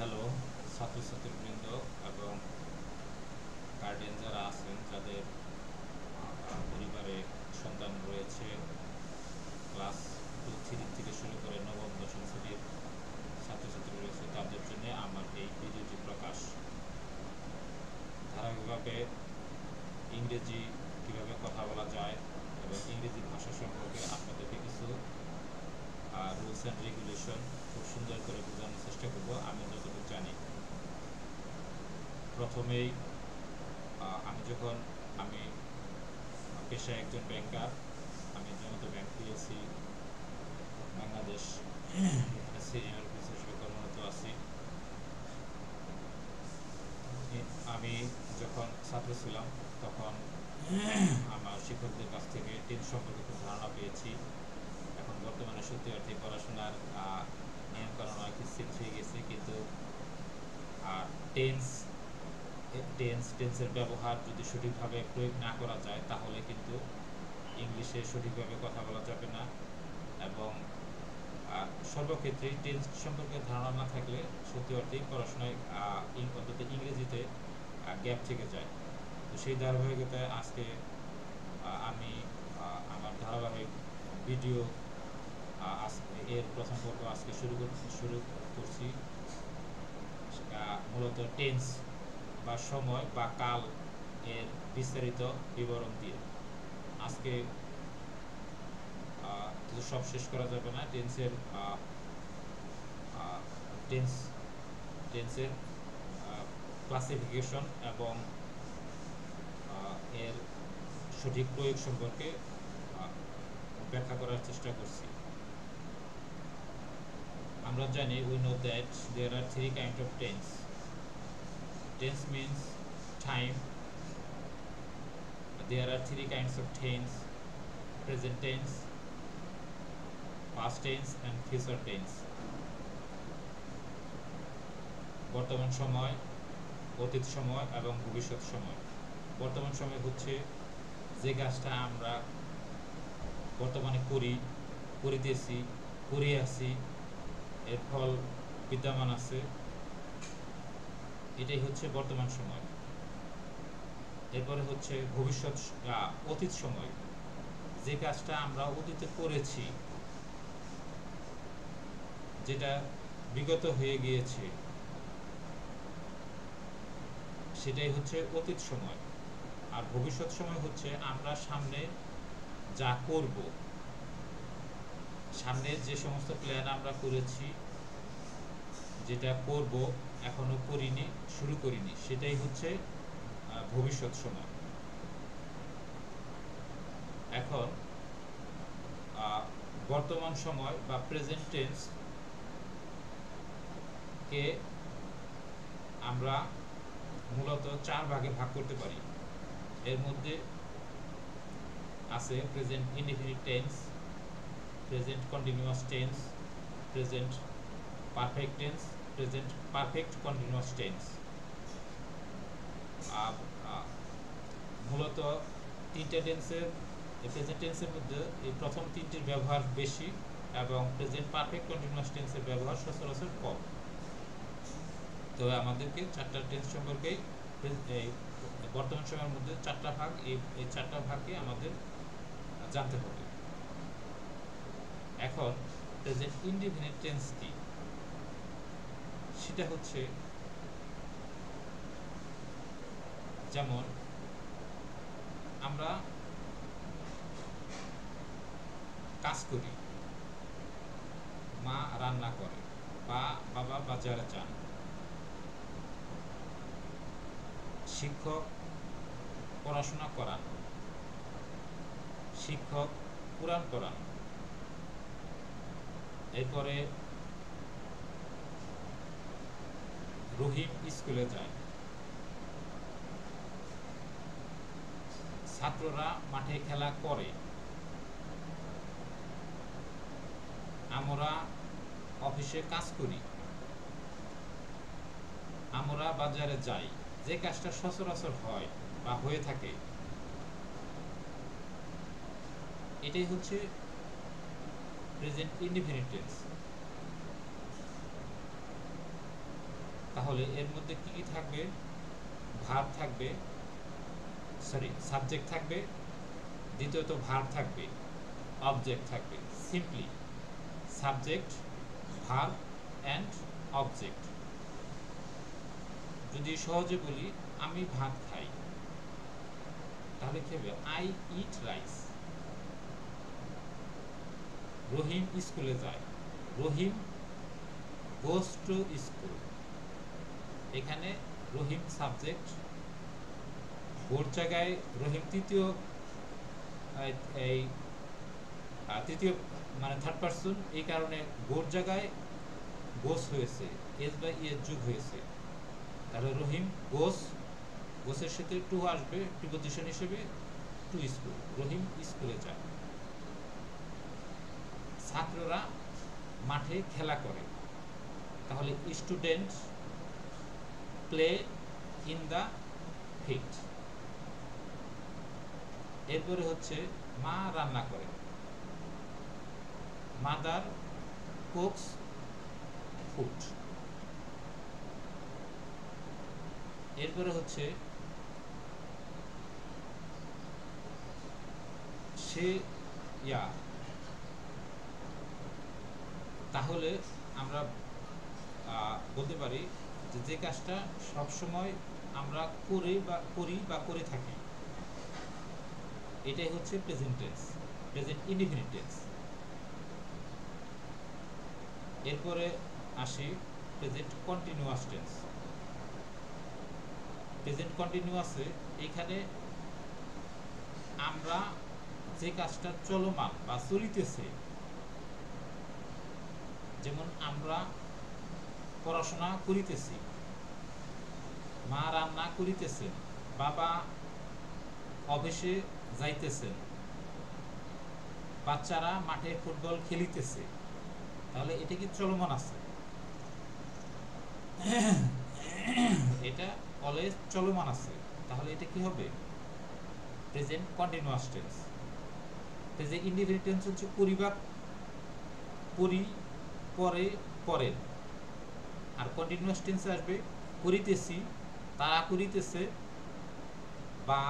Hello ছাত্রছাত্রীবৃন্দ এবং guardian যারা আছেন, যাদের পরিবারে সন্তান রয়েছে ক্লাস 2-3 থেকে শুরু করে নবম দশম শ্রেণীর ছাত্রছাত্রী রয়েছে, তাদের জন্য আমার এই ভিডিওটি প্রকাশ। ধারাবাহিকভাবে ইংরেজি কীভাবে কথা বলা যায় এবং ইংরেজি ভাষা সম্পর্কে আপনাদেরকে কিছু রুলস অ্যান্ড রেগুলেশন খুব সুন্দর করে বোঝানোর চেষ্টা করব আমি যতটুকু জানি। প্রথমেই আমি পেশায় একজন ব্যাংকার, আমি জনতা ব্যাংক পিএলসি বাংলাদেশ এখানে সিনিয়র অফিসার হিসেবে কর্মরত আছি। আমি যখন ছাত্র ছিলাম তখন আমার শিক্ষকদের কাছ থেকে টেন্স সম্পর্কে খুব ধারণা পেয়েছি। এখন বর্তমানে সত্যি অর্থে পড়াশোনার নিয়মকানুন অনেক চেঞ্জ হয়ে গেছে, কিন্তু টেন্সের ব্যবহার যদি সঠিকভাবে প্রয়োগ না করা যায় তাহলে কিন্তু ইংলিশে সঠিকভাবে কথা বলা যাবে না, এবং সর্বক্ষেত্রেই টেন্স সম্পর্কে ধারণা না থাকলে সত্যি অর্থেই পড়াশোনায় অন্তত ইংরেজিতে গ্যাপ থেকে যায়। তো সেই ধারাবাহিকতায় আজকে আমি আমার ধারাবাহিক ভিডিও এর প্রথম পর্ব আজকে শুরু করছি। মূলত টেন্স বা সময় বা কাল এর বিস্তারিত বিবরণ দিয়ে। আজকে সব শেষ করা যাবে না। টেন্সের ক্লাসিফিকেশন এবং এর সঠিক প্রয়োগ সম্পর্কে ব্যাখ্যা করার চেষ্টা করছি। আমরা জানি, we know that there are three kinds of tense. Tense means time. There are three kinds of tense: present tense, past tense and future tense. বর্তমান সময়, অতীত সময় এবং ভবিষ্যৎ সময়। বর্তমান সময় হচ্ছে যে কাজটা আমরা বর্তমানে করিতেছি, করে আছি, এর ফল বিদ্যমান আছে, এটাই হচ্ছে বর্তমান সময়। এরপরে হচ্ছে অতীত সময়, যে কাজটা আমরা অতীতে করেছি, যেটা বিগত হয়ে গিয়েছে, সেটাই হচ্ছে অতীত সময়। আর ভবিষ্যৎ সময় হচ্ছে আমরা সামনে যা করব, সামনে যে সমস্ত প্ল্যান আমরা করেছি, যেটা করব এখনো করিনি, শুরু করিনি, সেটাই হচ্ছে ভবিষ্যৎ সময়। এখন বর্তমান সময় বা প্রেজেন্ট টেন্স কে আমরা মূলত 4 ভাগে ভাগ করতে পারি। এর মধ্যে আছে present indefinite tense, present continuous tense, present perfect tense, present perfect continuous tense. মূলত 3টে টেন্সের, প্রেজেন্ট টেন্সের মধ্যে এই প্রথম 3টির ব্যবহার বেশি এবং প্রেজেন্ট পারফেক্ট কন্টিনিউয়াস টেন্সের ব্যবহার সচরাচর কম। তো আমাদেরকে 4টা টেন্স সম্পর্কেই, এই বর্তমান সময়ের মধ্যে 4টা ভাগ, এই 4টা ভাগকে আমাদের জানতে হবে। এখন প্রেজেন্ট ইনডেফিনিট টেন্স কি? সেটা হচ্ছে, যেমন আমরা কাজ করি, মা রান্না করে বা বাবা বাজারে যান, শিক্ষক পড়াশোনা করান, শিক্ষক কোরআন পড়ান, এরপরে রহিম স্কুলে যায়, ছাত্ররা মাঠে খেলা করে, আমরা অফিসে কাজ করি, আমরা বাজারে যাই। যে কাজটা সচরাচর হয় বা হয়ে থাকে, এটাই হচ্ছে প্রেজেন্ট ইনডেফিনিট টেন্স। তাহলে এর মধ্যে কি কি থাকবে? ভার্ব থাকবে, সরি সাবজেক্ট থাকবে, দ্বিতীয়ত ভার্ব থাকবে, অবজেক্ট থাকবে। Simply subject, verb and object. যদি সহজে বলি আমি ভাত খাই, তাহলে কি হবে? I eat rice. রহিম স্কুলে যায়, রহিম গোস টু স্কুল। এখানে রহিম সাবজেক্ট, গোর জায়গায় রহিম তৃতীয় মানে থার্ড পারসন, এই কারণে গোর জায়গায় গোস হয়েছে, এস বাই ইয়ের যুগ হয়েছে। তাহলে রহিম গোস, গোসের সাথে টু আসবে প্রিপজিশন হিসেবে, টু স্কুল। রহিম স্কুলে যায়। ছাত্ররা মাঠে খেলা করে, তাহলে student play in the field. এরপরে হচ্ছে মা রান্না করে, মাদার কুকস ফুড। এরপরে হচ্ছে সে তাহলে আমরা বলতে পারি যে কাজটা সবসময় আমরা করি বা করে থাকি, এটাই হচ্ছে present tense, present indefinite tense. এরপরে আসি প্রেজেন্ট কন্টিনিউয়াস টেন্স। প্রেজেন্ট কন্টিনিউয়াসে এখানে আমরা যে কাজটা চলমান বা চলিতেছে, যেমন আমরা পড়াশোনা করিতেছি, মা রান্না করিতেছেন, বাবা অফিসে যাইতেছেন, বাচ্চারা মাঠে ফুটবল খেলিতেছে, তাহলে এটা কি চলমান আছে? এটা অলওয়েজ চলমান আছে, তাহলে এটা কি হবে? Present continuous tense. Present indefinite tense হচ্ছে পরিবার, পরি, পরে, পরের। আর কন্টিনিউয়াস টেন্সে আসবে করিতেছি, তারা করিতেছে, বা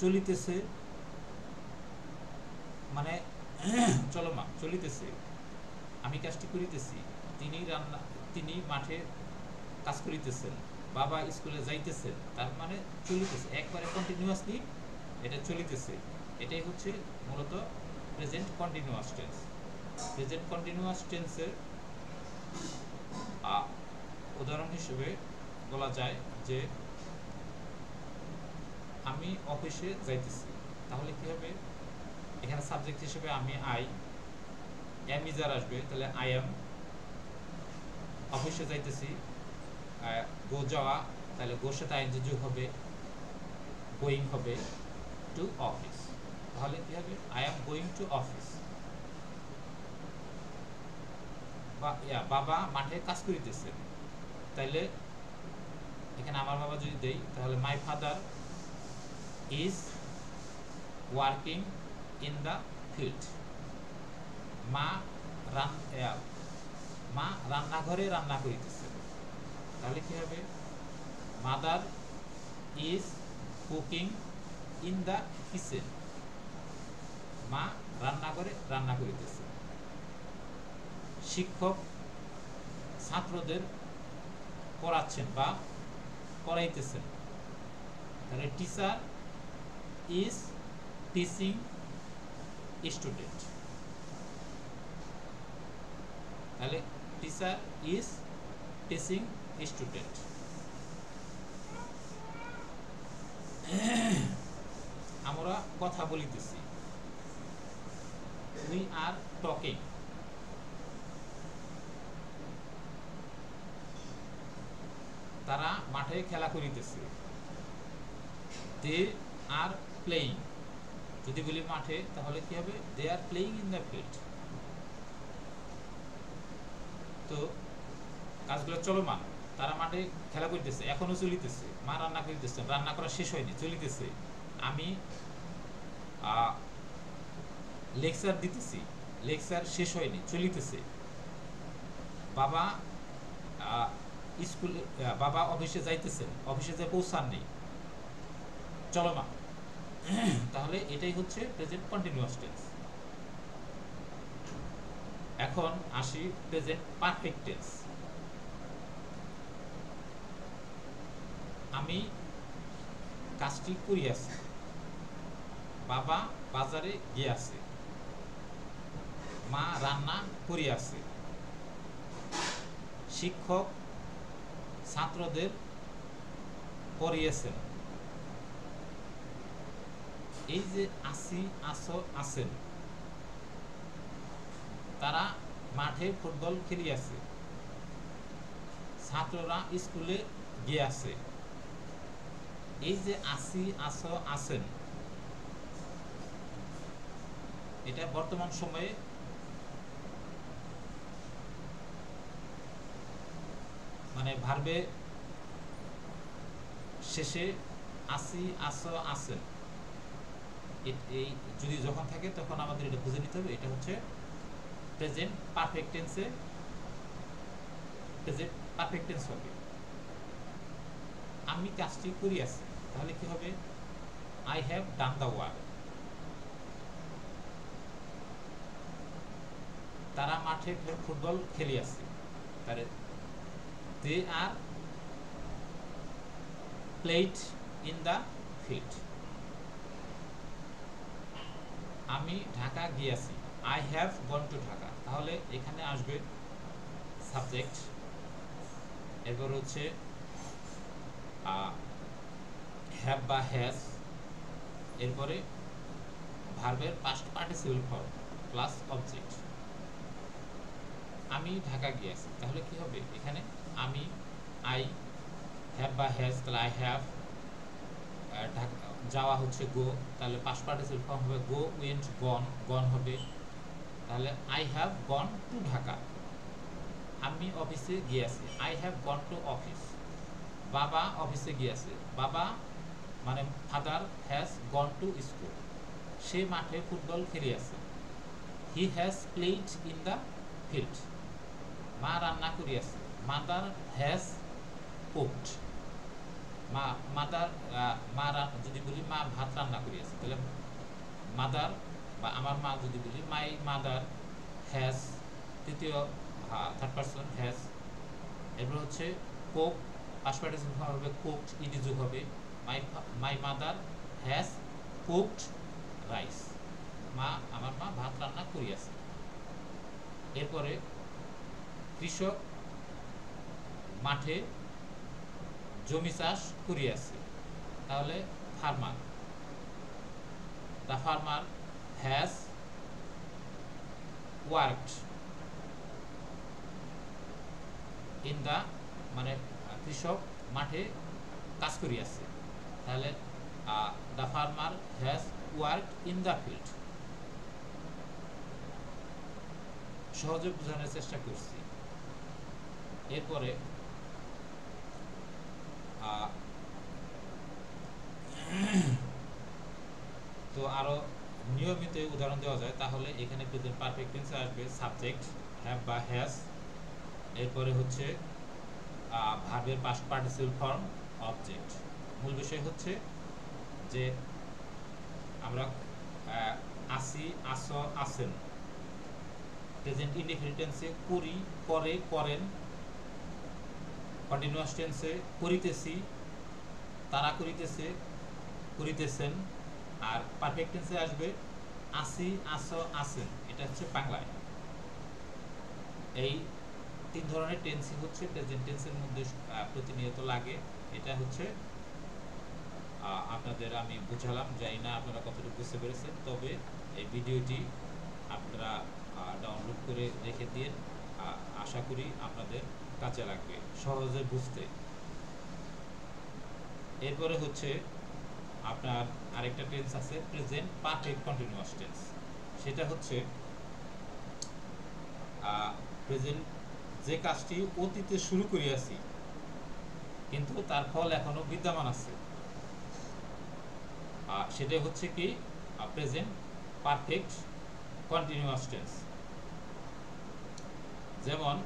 চলিতেছে, মানে চলমান, চলিতেছে। আমি কাজটি করিতেছি, তিনি মাঠে কাজ করিতেছেন, বাবা স্কুলে যাইতেছেন, তার মানে চলিতেছে, একবারে কন্টিনিউয়াসলি এটা চলিতেছে। এটাই হচ্ছে মূলত present continuous tense. Present continuous টেন্সের উদাহরণ হিসেবে বলা যায় যে আমি অফিসে যাইতেছি, তাহলে কি হবে? এখানে সাবজেক্ট হিসেবে আমি আই, এম ইজার আসবে, তাহলে আই এম। অফিসে যাইতেছি, গো যাওয়া, তাহলে গোর সাথে আইনজি যোগ হবে, গোয়িং হবে টু অফিস। তাহলে কি হবে? I am going to office. বাবা মাঠে কাজ করিতেছে, তাইলে এখানে আমার বাবা যদি দেই, তাহলে my father is working in the field. মা রান্নাঘরে রান্না করিতেছে, তাহলে কি হবে? Mother is cooking in the kitchen. মা রান্নাঘরে রান্না করিতেছে। শিক্ষক ছাত্রদের পড়াচ্ছেন বা পড়াইতেছেন, তাহলে টিচার ইজ টিচিং স্টুডেন্ট। তাহলে টিচার ইজ টিচিং স্টুডেন্ট। আমরা কথা বলিতেছি, উই আর টকিং। তারা মাঠে খেলা করিতেছে, দে আর প্লেইং। যদি বলি মাঠে, তাহলে কি হবে? They are playing in the field. তো কাজগুলো চলমান, তারা মাঠে খেলা করতেছে, এখনো চলিতেছে। মা রান্না করিতেছে, রান্না করা শেষ হয়নি, চলিতেছে। আমি লেকচার দিতেছি, লেকচার শেষ হয়নি, চলিতেছে। বাবা স্কুলে বাবা অফিসে যাইতেছেন, অফিসে যে পৌঁছাননি, চলমান, তাহলে এটাই হচ্ছে প্রেজেন্ট কন্টিনিউয়াস টেন্স। এখন আসি প্রেজেন্ট পারফেক্ট টেন্স। আমি কাজটি করিয়াছি, বাবা বাজারে গিয়াছে, মা রান্না করিয়াছে, শিক্ষক ছাত্রদের পড়িয়েছেন। এই যে আসি, আসো, আছেন, তারা মাঠে ফুটবল খেলিয়াছে, ছাত্ররা স্কুলে গিয়াছে। এই যে আসি, আসো, আছেন, এটা বর্তমান সময়ে মানে ভার্বে শেষে আসি, আসো, আছেন, এই যদি যখন থাকে তখন আমাদের এটা বুঝে নিতে হবে এটা হচ্ছে প্রেজেন্ট পারফেক্ট টেন্সে, প্রেজেন্ট পারফেক্ট টেন্স হবে। আমি কাজটি করিয়াছি, তাহলে কি হবে? I have done the work. তারা মাঠে ফুটবল খেলিয়াছে, তাহলে they are played in the field. আমি ঢাকা গিয়াছি, I have gone to Dhaka, তাহলে এখানে আসবে সাবজেক্ট, এরপর হচ্ছে হ্যাভ বা হ্যাজ, এরপরে ভার্বের past participle form plus object. আমি ঢাকা গিয়েছি, তাহলে কি হবে এখানে? আমি, আই, হ্যাভ বা হ্যাজ, তাহলে আই হ্যাভ, যাওয়া হচ্ছে গো, তাহলে পাস্ট পার্টিসিপল ফর্ম হবে গো, ওয়েন্ট, গন, গন হবে, তাহলে I have gone to Dhaka. আমি অফিসে গিয়েছি, I have gone to office. বাবা অফিসে গিয়েছে, বাবা মানে father has gone to school. সে মাঠে ফুটবল খেলিয়াছে, he has played in the field. মা রান্না করিয়াছে, মাদার হ্যাজ কুকড। মাদার, যদি বলি মা ভাত রান্না করিয়াছে, তাহলে মাদার বা আমার মা যদি বলি মাই মাদার হ্যাজ, তৃতীয় থার্ড পারসন হ্যাজ। এরপর হচ্ছে কুক, পাস্ট পার্টিসিপল ফর্ম হবে কুকড, ইডি যোগ হবে, my mother has cooked rice. আমার মা ভাত রান্না করিয়াছে। এরপরে কৃষক মাঠে জমি চাষ করিয়াছে, তাহলে farmer, the farmer has worked in the, মানে কৃষক মাঠে কাজ করিয়াছে, তাহলে the farmer has worked in the field. সহজে বোঝানোর চেষ্টা করছি। এরপরে তো আরো নিয়মিত উদাহরণ দেওয়া যায়, তাহলে এখানে প্রেজেন্ট পারফেক্ট টেন্সে আসবে সাবজেক্ট হ্যাভ বা হ্যাজ, এরপরে হচ্ছে ভার্বের পাস্ট পার্টিসিপল ফর্ম অবজেক্ট। মূল বিষয় হচ্ছে যে আমরা আসি, আসো, আছেন প্রেজেন্ট ইনডেফিনিট টেন্সে করি, করে, করেন, কন্টিনিউয়াস টেন্সে করিতেছি, তারা করিতেছে, করিতেছেন, আর পারফেক্ট টেন্সে আসবে আসি, আসো, আছেন। এটা হচ্ছে বাংলায়। এই তিন ধরনের টেন্সই হচ্ছে প্রেজেন্ট টেন্সের মধ্যে প্রতিনিয়ত লাগে। এটা হচ্ছে আপনাদের আমি বুঝালাম, জানি না আপনারা কতটুকু বুঝতে পেরেছেন, তবে এই ভিডিওটি আপনারা ডাউনলোড করে রেখে দিয়ে আশা করি আপনাদের কাজে লাগবে সহজে বুঝতে। এরপরে হচ্ছে আপনার আরেকটা টেন্স আছে প্রেজেন্ট পারফেক্ট কন্টিনিউয়াস টেন্স। সেটা হচ্ছে প্রেজেন্ট যে কাজটি অতীতে শুরু করিয়াছি কিন্তু তার ফল এখনো বিদ্যমান আছে, সেটা হচ্ছে কি প্রেজেন্ট পারফেক্ট কন্টিনিউয়াস টেন্স। যেমন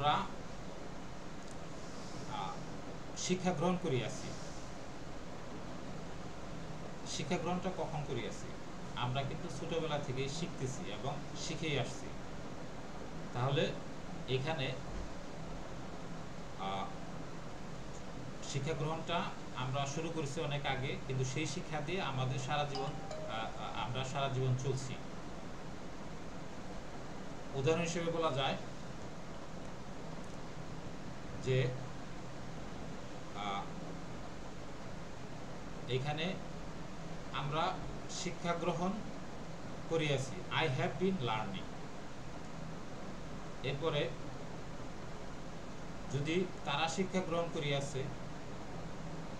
আমরা শিক্ষা গ্রহণ করিয়াছি। শিক্ষা গ্রহণটা কখন করিয়াছি? আমরা কিন্তু ছোটবেলা থেকে শিখতেছি এবং শিখেই আসছি। তাহলে এখানে শিক্ষা গ্রহণটা আমরা শুরু করেছি অনেক আগে, কিন্তু সেই শিক্ষা দিয়ে আমাদের আমরা সারা জীবন চলছি। উদাহরণ হিসেবে বলা যায় যে এখানে আমরা শিক্ষা গ্রহণ করিয়াছি, আই হ্যাভ বিন লার্নিং। এরপরে যদি তারা শিক্ষা গ্রহণ করিয়াছে,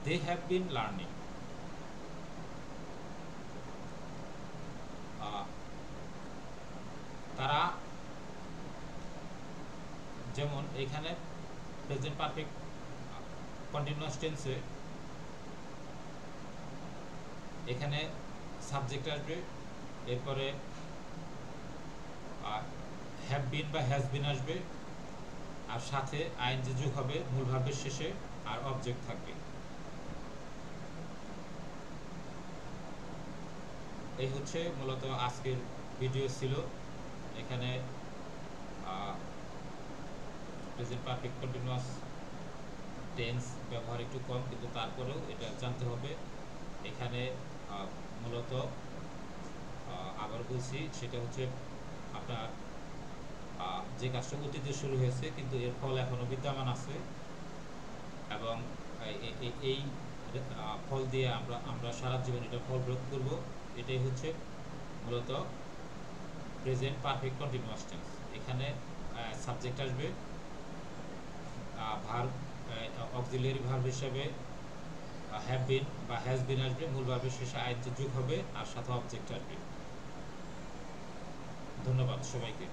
দে হ্যাভ বিন লার্নিং। তারা, যেমন এখানে প্রেজেন্ট পারফেক্ট কন্টিনিউয়াস টেন্সে এখানে সাবজেক্ট আসবে, এরপরে হ্যাভ বিন বা হ্যাজ বিন আসবে, আর সাথে আইএনজি যোগ হবে মূল ভার্বের শেষে, আর অবজেক্ট থাকবে। এই হচ্ছে মূলত আজকের ভিডিও ছিল। এখানে প্রেজেন্ট পারফেক্ট কন্টিনিউয়াস টেন্স ব্যবহার একটু কম, কিন্তু তারপরেও এটা জানতে হবে। এখানে মূলত আবার বলছি, সেটা হচ্ছে আপনার যে কাজটা অতীতে শুরু হয়েছে কিন্তু এর ফল এখনো বিদ্যমান আছে, এবং এই ফল দিয়ে আমরা সারা জীবন এটা ফল প্রয়োগ করব। এটাই হচ্ছে মূলত প্রেজেন্ট পারফেক্ট কন্টিনিউয়াস টেন্স। এখানে সাবজেক্ট আসবে, ভার্ব অক্সিলিয়ারি ভার্ব হিসেবে হ্যাভ বিন বা হ্যাজ বিন আসবে, মূল ভার্বের শেষে আইএনজি যোগ হবে, আর সাথে অবজেক্ট আসবে। ধন্যবাদ সবাইকে।